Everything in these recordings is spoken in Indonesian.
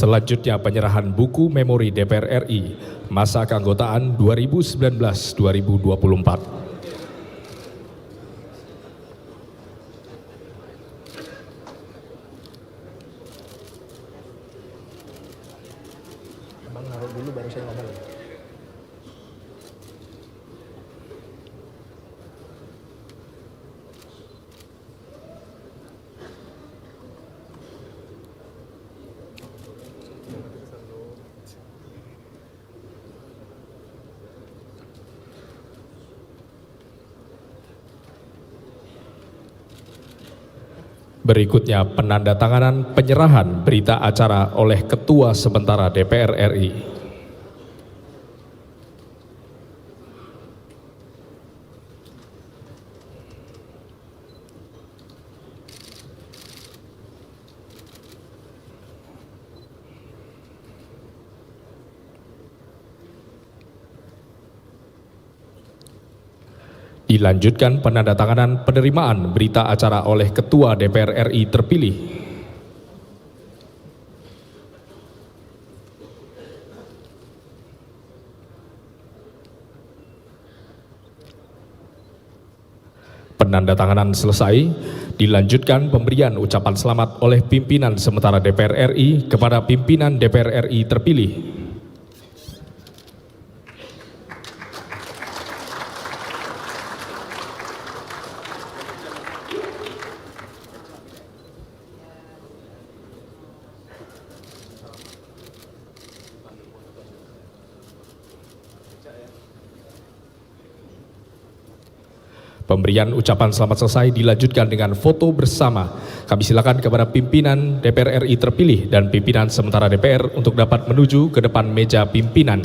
Selanjutnya penyerahan buku memori DPR RI masa keanggotaan 2019-2024. Abang naruh dulu baru saya ngomong. Berikutnya penandatanganan penyerahan berita acara oleh Ketua Sementara DPR RI. Dilanjutkan penandatanganan penerimaan berita acara oleh Ketua DPR RI terpilih. Penandatanganan selesai, dilanjutkan pemberian ucapan selamat oleh pimpinan sementara DPR RI kepada pimpinan DPR RI terpilih. Pemberian ucapan selamat selesai dilanjutkan dengan foto bersama. Kami silakan kepada pimpinan DPR RI terpilih dan pimpinan sementara DPR untuk dapat menuju ke depan meja pimpinan.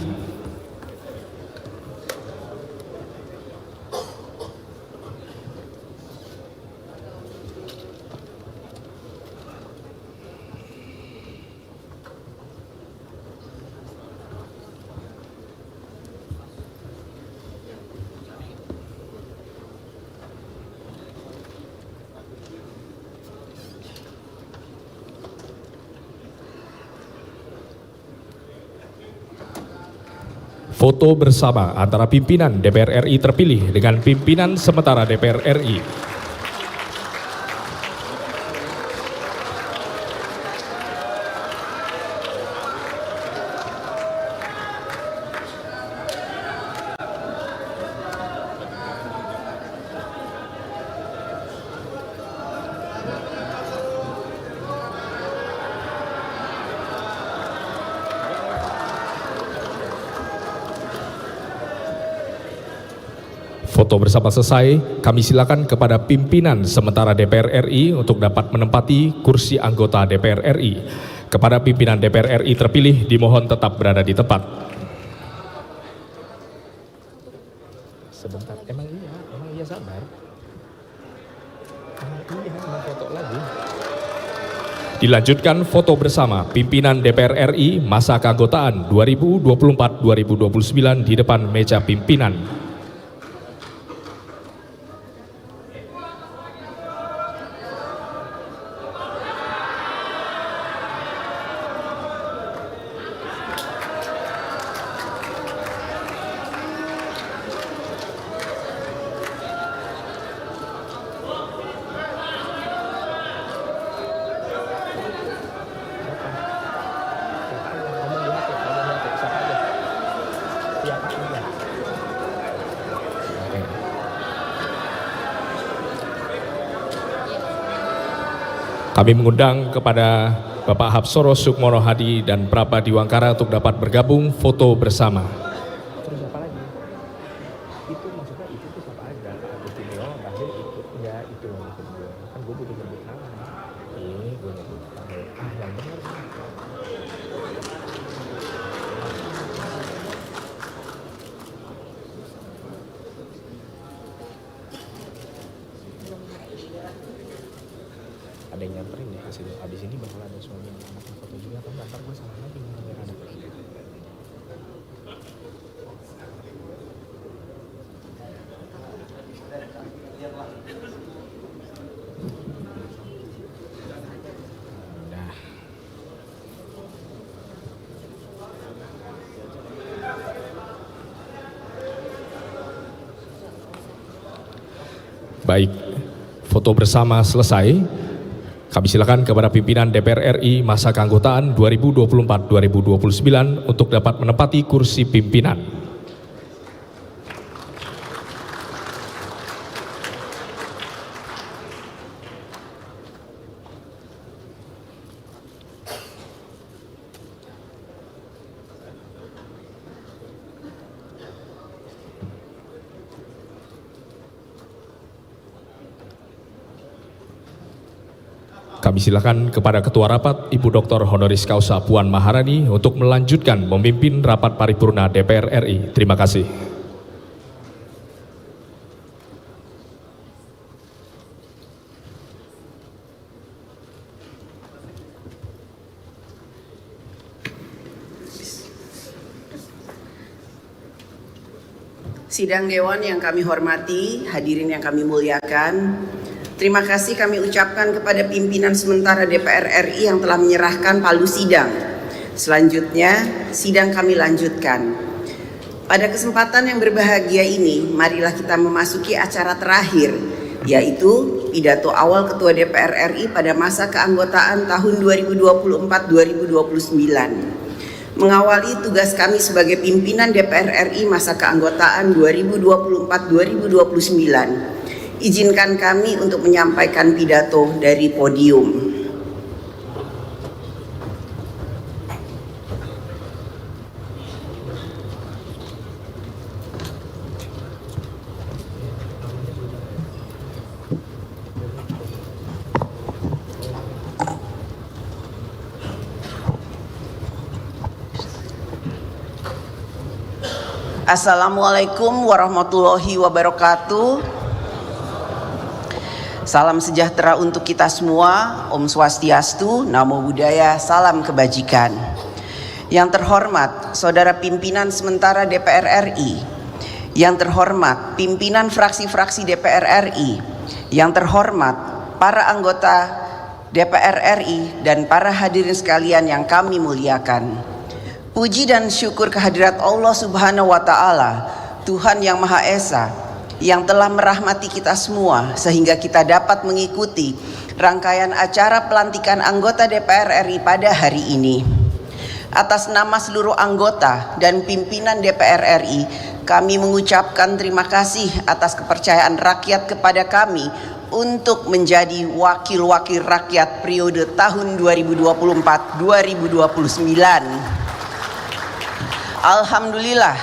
Foto bersama antara pimpinan DPR RI terpilih dengan pimpinan sementara DPR RI. Foto bersama selesai, kami silakan kepada pimpinan sementara DPR RI untuk dapat menempati kursi anggota DPR RI. Kepada pimpinan DPR RI terpilih, dimohon tetap berada di tempat. Sebentar, emang iya sabar. Iya, mau foto lagi. Dilanjutkan foto bersama pimpinan DPR RI masa keanggotaan 2024-2029 di depan meja pimpinan. Kami mengundang kepada Bapak Hapsoro Sukmono Hadi dan Prapa Diwangkara untuk dapat bergabung foto bersama. Terus apa lagi? Itu maksudnya itu tuh siapa aja? Agustinio, Bahlil itu. Ya itu yang maksud gue. Kan gue butuh nyebut nama. Gue nyebut Bahlil. Yang benar. Ada yang nyamperin ya ke situ. Abis ini bakal ada suami yang anaknya foto juga kan, ntar gue salah lagi yang ada. Nah, baik, foto bersama selesai. Kami silakan kepada pimpinan DPR RI masa keanggotaan 2024-2029 untuk dapat menempati kursi pimpinan. Kami silakan kepada Ketua Rapat Ibu Dr. Honoris Causa Puan Maharani untuk melanjutkan memimpin rapat paripurna DPR RI. Terima kasih. Sidang Dewan yang kami hormati, hadirin yang kami muliakan, terima kasih kami ucapkan kepada pimpinan sementara DPR RI yang telah menyerahkan palu sidang. Selanjutnya, sidang kami lanjutkan. Pada kesempatan yang berbahagia ini, marilah kita memasuki acara terakhir, yaitu pidato awal Ketua DPR RI pada masa keanggotaan tahun 2024-2029. Mengawali tugas kami sebagai pimpinan DPR RI masa keanggotaan 2024-2029, izinkan kami untuk menyampaikan pidato dari podium. Assalamualaikum warahmatullahi wabarakatuh. Salam sejahtera untuk kita semua. Om Swastiastu, Namo Buddhaya, salam kebajikan. Yang terhormat Saudara Pimpinan Sementara DPR RI, yang terhormat pimpinan fraksi-fraksi DPR RI, yang terhormat para anggota DPR RI dan para hadirin sekalian yang kami muliakan. Puji dan syukur kehadirat Allah Subhanahu wa Ta'ala, Tuhan yang Maha Esa, yang telah merahmati kita semua sehingga kita dapat mengikuti rangkaian acara pelantikan anggota DPR RI pada hari ini. Atas nama seluruh anggota dan pimpinan DPR RI, kami mengucapkan terima kasih atas kepercayaan rakyat kepada kami untuk menjadi wakil-wakil rakyat periode tahun 2024-2029. Alhamdulillah,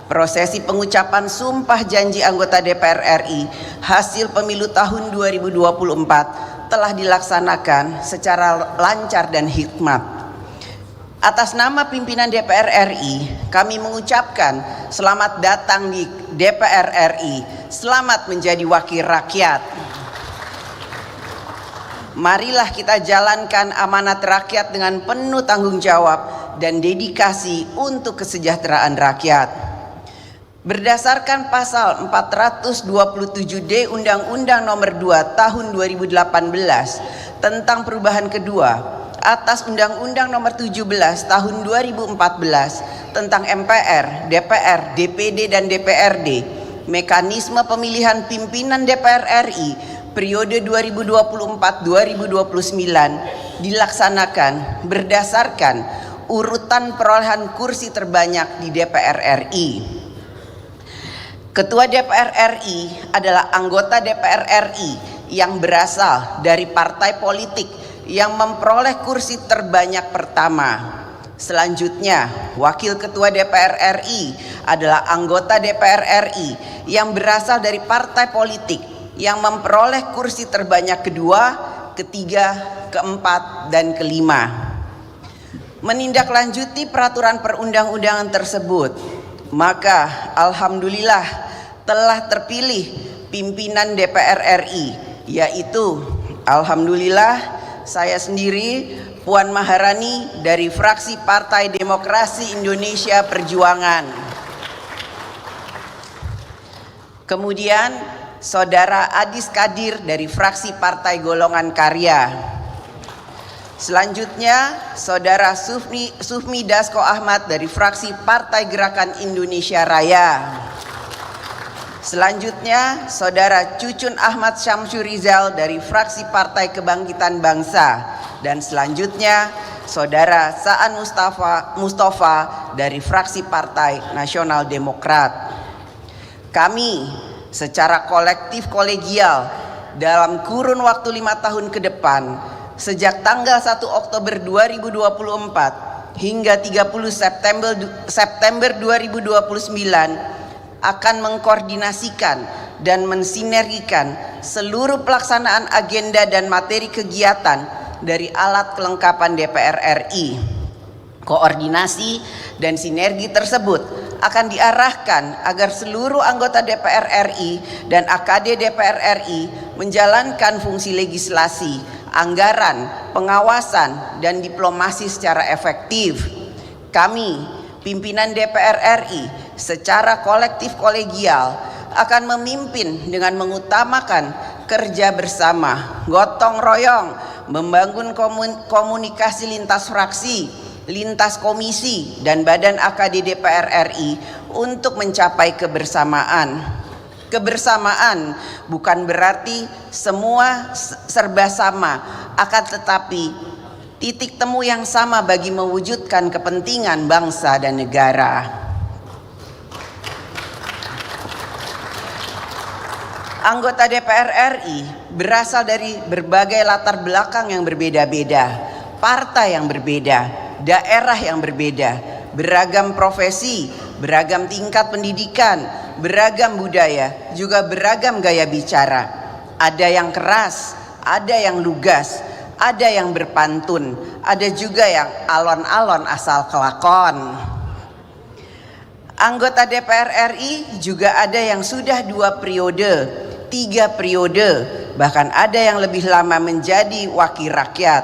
prosesi pengucapan sumpah janji anggota DPR RI hasil pemilu tahun 2024 telah dilaksanakan secara lancar dan hikmat. Atas nama pimpinan DPR RI, kami mengucapkan selamat datang di DPR RI, selamat menjadi wakil rakyat. Marilah kita jalankan amanat rakyat dengan penuh tanggung jawab dan dedikasi untuk kesejahteraan rakyat. Berdasarkan pasal 427D Undang-Undang Nomor 2 Tahun 2018 tentang perubahan kedua atas Undang-Undang Nomor 17 Tahun 2014 tentang MPR, DPR, DPD dan DPRD, mekanisme pemilihan pimpinan DPR RI periode 2024-2029 dilaksanakan berdasarkan urutan perolehan kursi terbanyak di DPR RI. Ketua DPR RI adalah anggota DPR RI yang berasal dari partai politik yang memperoleh kursi terbanyak pertama. Selanjutnya, Wakil Ketua DPR RI adalah anggota DPR RI yang berasal dari partai politik yang memperoleh kursi terbanyak kedua, ketiga, keempat, dan kelima. Menindaklanjuti peraturan perundang-undangan tersebut, maka alhamdulillah telah terpilih pimpinan DPR RI, yaitu alhamdulillah saya sendiri, Puan Maharani dari fraksi Partai Demokrasi Indonesia Perjuangan. Kemudian Saudara Adis Kadir dari fraksi Partai Golongan Karya. Selanjutnya, Saudara Sufmi Dasko Ahmad dari fraksi Partai Gerakan Indonesia Raya. Selanjutnya, Saudara Cucun Ahmad Syamsurizal dari fraksi Partai Kebangkitan Bangsa. Dan selanjutnya, Saudara Saan Mustafa dari fraksi Partai Nasional Demokrat. Kami secara kolektif kolegial dalam kurun waktu 5 tahun ke depan, sejak tanggal 1 Oktober 2024 hingga 30 September 2029 akan mengkoordinasikan dan mensinergikan seluruh pelaksanaan agenda dan materi kegiatan dari alat kelengkapan DPR RI. Koordinasi dan sinergi tersebut akan diarahkan agar seluruh anggota DPR RI dan AKD DPR RI menjalankan fungsi legislasi, anggaran, pengawasan, dan diplomasi secara efektif. Kami, pimpinan DPR RI, secara kolektif kolegial akan memimpin dengan mengutamakan kerja bersama, gotong royong, membangun komunikasi lintas fraksi, lintas komisi, dan badan AKD DPR RI untuk mencapai kebersamaan. Kebersamaan bukan berarti semua serba sama, akan tetapi titik temu yang sama bagi mewujudkan kepentingan bangsa dan negara. Anggota DPR RI berasal dari berbagai latar belakang yang berbeda-beda, partai yang berbeda, daerah yang berbeda, beragam profesi, beragam tingkat pendidikan, beragam budaya, juga beragam gaya bicara. Ada yang keras, ada yang lugas, ada yang berpantun, ada juga yang alon-alon asal kelakon. Anggota DPR RI juga ada yang sudah 2 periode, 3 periode, bahkan ada yang lebih lama menjadi wakil rakyat.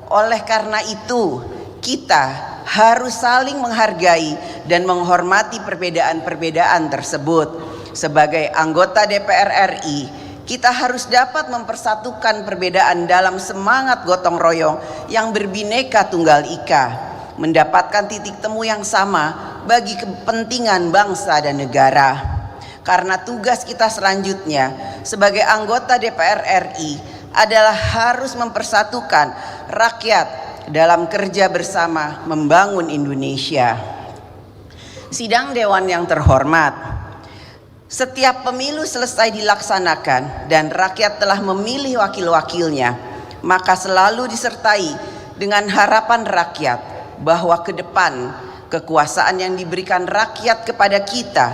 Oleh karena itu, kita harus saling menghargai dan menghormati perbedaan-perbedaan tersebut. Sebagai anggota DPR RI, kita harus dapat mempersatukan perbedaan dalam semangat gotong royong yang berbineka tunggal ika, mendapatkan titik temu yang sama bagi kepentingan bangsa dan negara. Karena tugas kita selanjutnya sebagai anggota DPR RI adalah harus mempersatukan rakyat dalam kerja bersama membangun Indonesia. Sidang Dewan yang terhormat, setiap pemilu selesai dilaksanakan dan rakyat telah memilih wakil-wakilnya, maka selalu disertai dengan harapan rakyat bahwa ke depan kekuasaan yang diberikan rakyat kepada kita,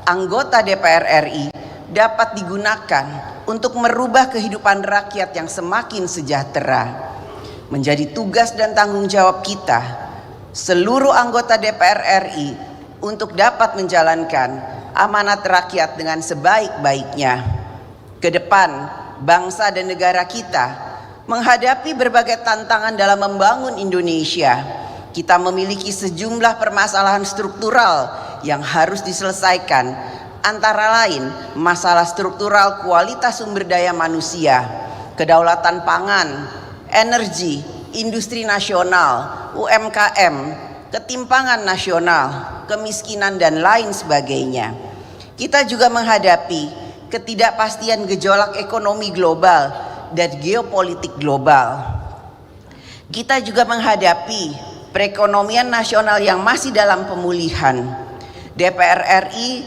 anggota DPR RI, dapat digunakan untuk merubah kehidupan rakyat yang semakin sejahtera. Menjadi tugas dan tanggung jawab kita, seluruh anggota DPR RI, untuk dapat menjalankan amanat rakyat dengan sebaik-baiknya. Ke depan, bangsa dan negara kita menghadapi berbagai tantangan dalam membangun Indonesia. Kita memiliki sejumlah permasalahan struktural yang harus diselesaikan, antara lain masalah struktural kualitas sumber daya manusia, kedaulatan pangan, energi, industri nasional, UMKM, ketimpangan nasional, kemiskinan, dan lain sebagainya. Kita juga menghadapi ketidakpastian gejolak ekonomi global dan geopolitik global. Kita juga menghadapi perekonomian nasional yang masih dalam pemulihan. DPR RI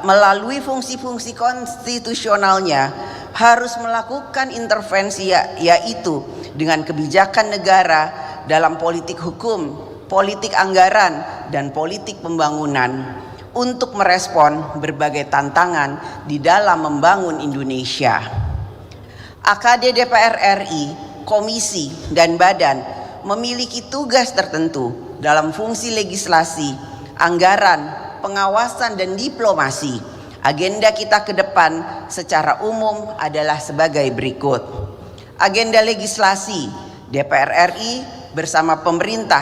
melalui fungsi-fungsi konstitusionalnya harus melakukan intervensi, yaitu dengan kebijakan negara dalam politik hukum, politik anggaran, dan politik pembangunan untuk merespon berbagai tantangan di dalam membangun Indonesia. AKD DPR RI, komisi, dan badan memiliki tugas tertentu dalam fungsi legislasi, anggaran, pengawasan, dan diplomasi. Agenda kita ke depan secara umum adalah sebagai berikut. Agenda legislasi DPR RI bersama pemerintah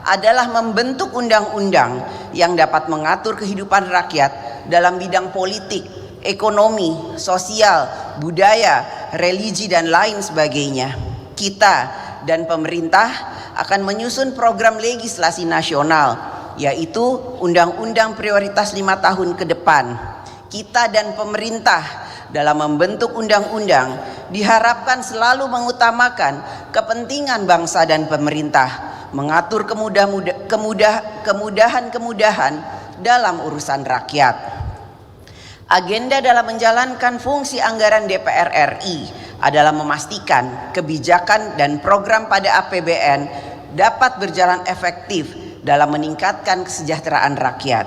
adalah membentuk undang-undang yang dapat mengatur kehidupan rakyat dalam bidang politik, ekonomi, sosial, budaya, religi, dan lain sebagainya. Kita dan pemerintah akan menyusun program legislasi nasional, yaitu Undang-Undang Prioritas 5 tahun ke depan. Kita dan pemerintah dalam membentuk undang-undang diharapkan selalu mengutamakan kepentingan bangsa dan pemerintah, mengatur kemudahan-kemudahan dalam urusan rakyat. Agenda dalam menjalankan fungsi anggaran DPR RI adalah memastikan kebijakan dan program pada APBN dapat berjalan efektif dalam meningkatkan kesejahteraan rakyat,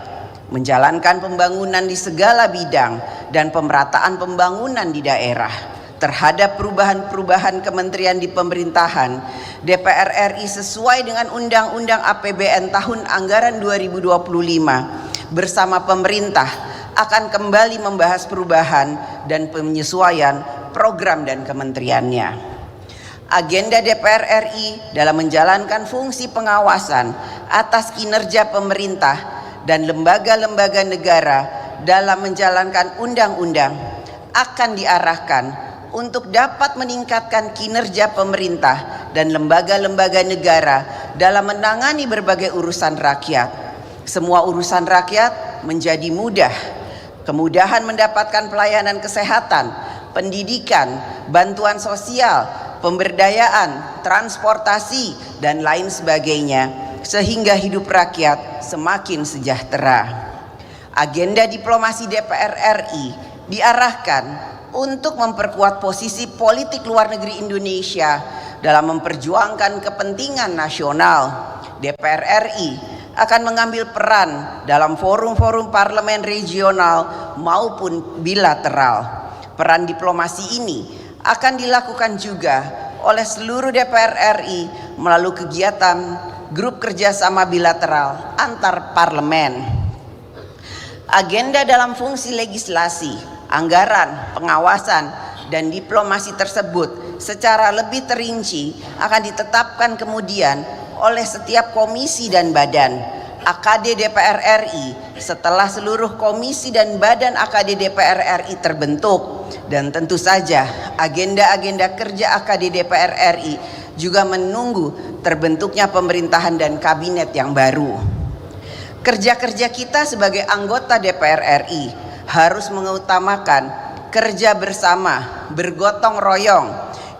menjalankan pembangunan di segala bidang dan pemerataan pembangunan di daerah. Terhadap perubahan-perubahan kementerian di pemerintahan, DPR RI sesuai dengan Undang-Undang APBN tahun anggaran 2025 bersama pemerintah akan kembali membahas perubahan dan penyesuaian program dan kementeriannya. Agenda DPR RI dalam menjalankan fungsi pengawasan atas kinerja pemerintah dan lembaga-lembaga negara dalam menjalankan undang-undang akan diarahkan untuk dapat meningkatkan kinerja pemerintah dan lembaga-lembaga negara dalam menangani berbagai urusan rakyat. Semua urusan rakyat menjadi mudah. Kemudahan mendapatkan pelayanan kesehatan, pendidikan, bantuan sosial, pemberdayaan, transportasi, dan lain sebagainya, sehingga hidup rakyat semakin sejahtera. Agenda diplomasi DPR RI diarahkan untuk memperkuat posisi politik luar negeri Indonesia dalam memperjuangkan kepentingan nasional. DPR RI akan mengambil peran dalam forum-forum parlemen regional maupun bilateral. Peran diplomasi ini akan dilakukan juga oleh seluruh DPR RI melalui kegiatan grup kerjasama bilateral antar parlemen. Agenda dalam fungsi legislasi, anggaran, pengawasan, dan diplomasi tersebut secara lebih terinci akan ditetapkan kemudian oleh setiap komisi dan badan AKD DPR RI setelah seluruh komisi dan badan AKD DPR RI terbentuk. Dan tentu saja agenda-agenda kerja AKD DPR RI juga menunggu terbentuknya pemerintahan dan kabinet yang baru. Kerja-kerja kita sebagai anggota DPR RI harus mengutamakan kerja bersama, bergotong royong.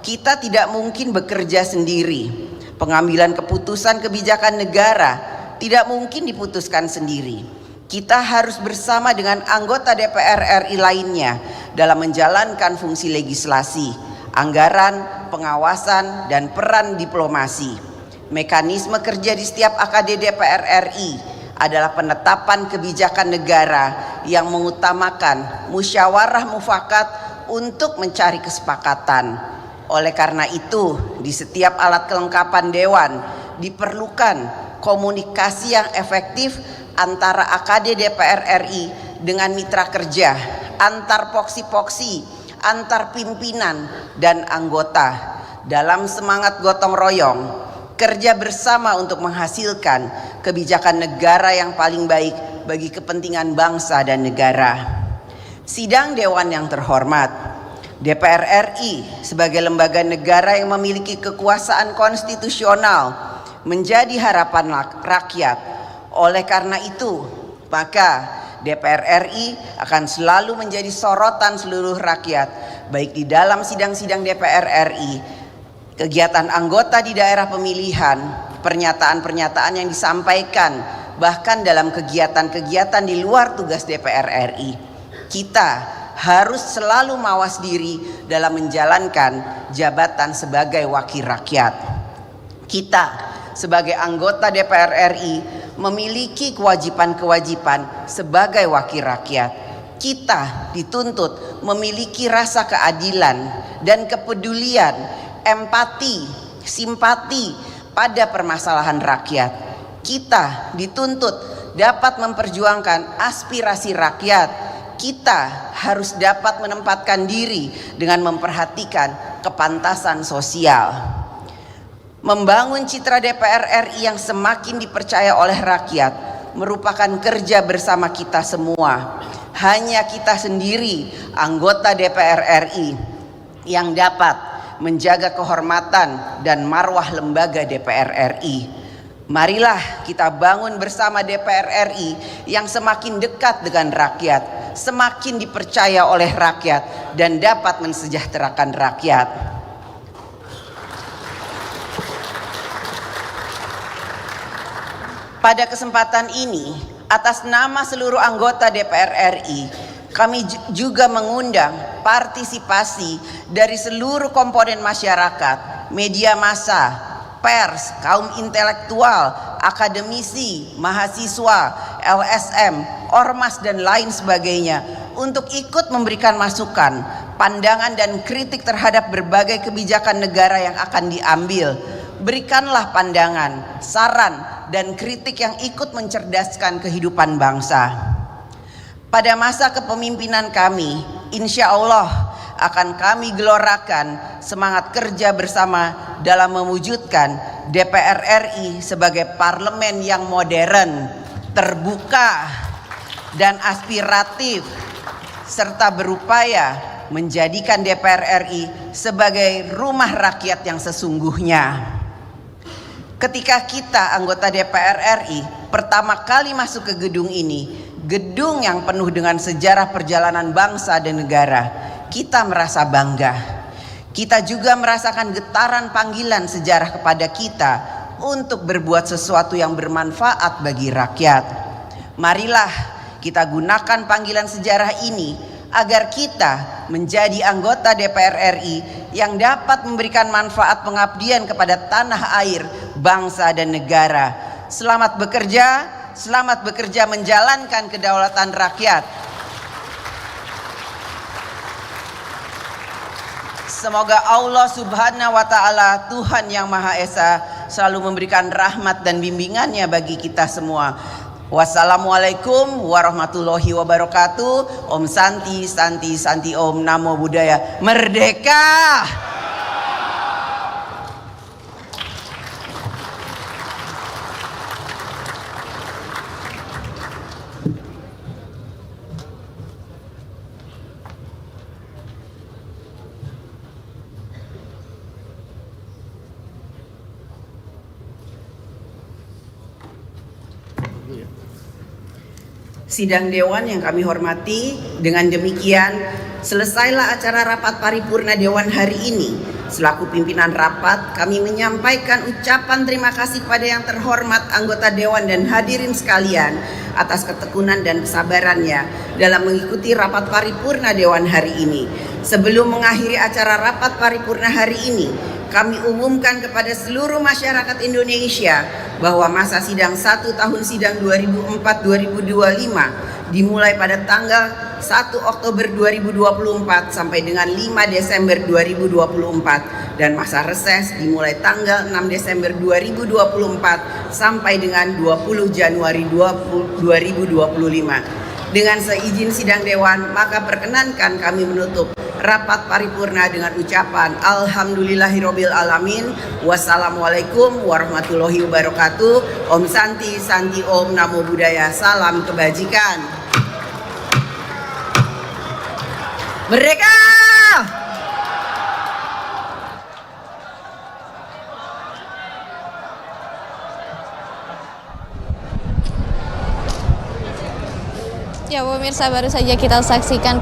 Kita tidak mungkin bekerja sendiri. Pengambilan keputusan kebijakan negara tidak mungkin diputuskan sendiri. Kita harus bersama dengan anggota DPR RI lainnya dalam menjalankan fungsi legislasi, anggaran, pengawasan, dan peran diplomasi. Mekanisme kerja di setiap AKD DPR RI adalah penetapan kebijakan negara yang mengutamakan musyawarah mufakat untuk mencari kesepakatan. Oleh karena itu, di setiap alat kelengkapan dewan diperlukan komunikasi yang efektif antara AKD DPR RI dengan mitra kerja, antar poksi-poksi, antar pimpinan dan anggota dalam semangat gotong royong, kerja bersama untuk menghasilkan kebijakan negara yang paling baik bagi kepentingan bangsa dan negara. Sidang Dewan yang terhormat, DPR RI sebagai lembaga negara yang memiliki kekuasaan konstitusional menjadi harapan rakyat. Oleh karena itu, maka DPR RI akan selalu menjadi sorotan seluruh rakyat, baik di dalam sidang-sidang DPR RI, kegiatan anggota di daerah pemilihan, pernyataan-pernyataan yang disampaikan, bahkan dalam kegiatan-kegiatan di luar tugas DPR RI. Kita harus selalu mawas diri dalam menjalankan jabatan sebagai wakil rakyat. Kita sebagai anggota DPR RI memiliki kewajiban-kewajiban sebagai wakil rakyat. Kita dituntut memiliki rasa keadilan dan kepedulian, empati, simpati pada permasalahan rakyat. Kita dituntut dapat memperjuangkan aspirasi rakyat. Kita harus dapat menempatkan diri dengan memperhatikan kepantasan sosial. Membangun citra DPR RI yang semakin dipercaya oleh rakyat merupakan kerja bersama kita semua. Hanya kita sendiri, anggota DPR RI, yang dapat menjaga kehormatan dan marwah lembaga DPR RI. Marilah kita bangun bersama DPR RI yang semakin dekat dengan rakyat, semakin dipercaya oleh rakyat, dan dapat mensejahterakan rakyat. Pada kesempatan ini, atas nama seluruh anggota DPR RI, kami juga mengundang partisipasi dari seluruh komponen masyarakat, media massa, pers, kaum intelektual, akademisi, mahasiswa, LSM, ormas, dan lain sebagainya untuk ikut memberikan masukan, pandangan, dan kritik terhadap berbagai kebijakan negara yang akan diambil. Berikanlah pandangan, saran, dan kritik yang ikut mencerdaskan kehidupan bangsa. Pada masa kepemimpinan kami, insya Allah akan kami gelorakan semangat kerja bersama dalam mewujudkan DPR RI sebagai parlemen yang modern, terbuka, dan aspiratif, serta berupaya menjadikan DPR RI sebagai rumah rakyat yang sesungguhnya. Ketika kita anggota DPR RI pertama kali masuk ke gedung ini, gedung yang penuh dengan sejarah perjalanan bangsa dan negara, kita merasa bangga. Kita juga merasakan getaran panggilan sejarah kepada kita untuk berbuat sesuatu yang bermanfaat bagi rakyat. Marilah kita gunakan panggilan sejarah ini agar kita menjadi anggota DPR RI yang dapat memberikan manfaat pengabdian kepada tanah air, bangsa, dan negara. Selamat bekerja menjalankan kedaulatan rakyat. Semoga Allah Subhanahu wa Ta'ala, Tuhan yang Maha Esa, selalu memberikan rahmat dan bimbingannya bagi kita semua. Wassalamualaikum warahmatullahi wabarakatuh. Om Santi, Santi, Santi Om. Namo Buddhaya. Merdeka! Sidang Dewan yang kami hormati, dengan demikian selesailah acara rapat paripurna Dewan hari ini. Selaku pimpinan rapat, kami menyampaikan ucapan terima kasih kepada yang terhormat anggota Dewan dan hadirin sekalian atas ketekunan dan kesabarannya dalam mengikuti rapat paripurna Dewan hari ini. Sebelum mengakhiri acara rapat paripurna hari ini, kami umumkan kepada seluruh masyarakat Indonesia bahwa masa sidang 1 tahun sidang 2004-2025 dimulai pada tanggal 1 Oktober 2024 sampai dengan 5 Desember 2024 dan masa reses dimulai tanggal 6 Desember 2024 sampai dengan 20 Januari 2025. Dengan seizin sidang Dewan, maka perkenankan kami menutup rapat paripurna dengan ucapan Alhamdulillahirabbil alamin. Wassalamualaikum warahmatullahi wabarakatuh. Om Santi, Santi Om. Namo Buddhaya. Salam kebajikan. Merdeka! Ya pemirsa, baru saja kita saksikan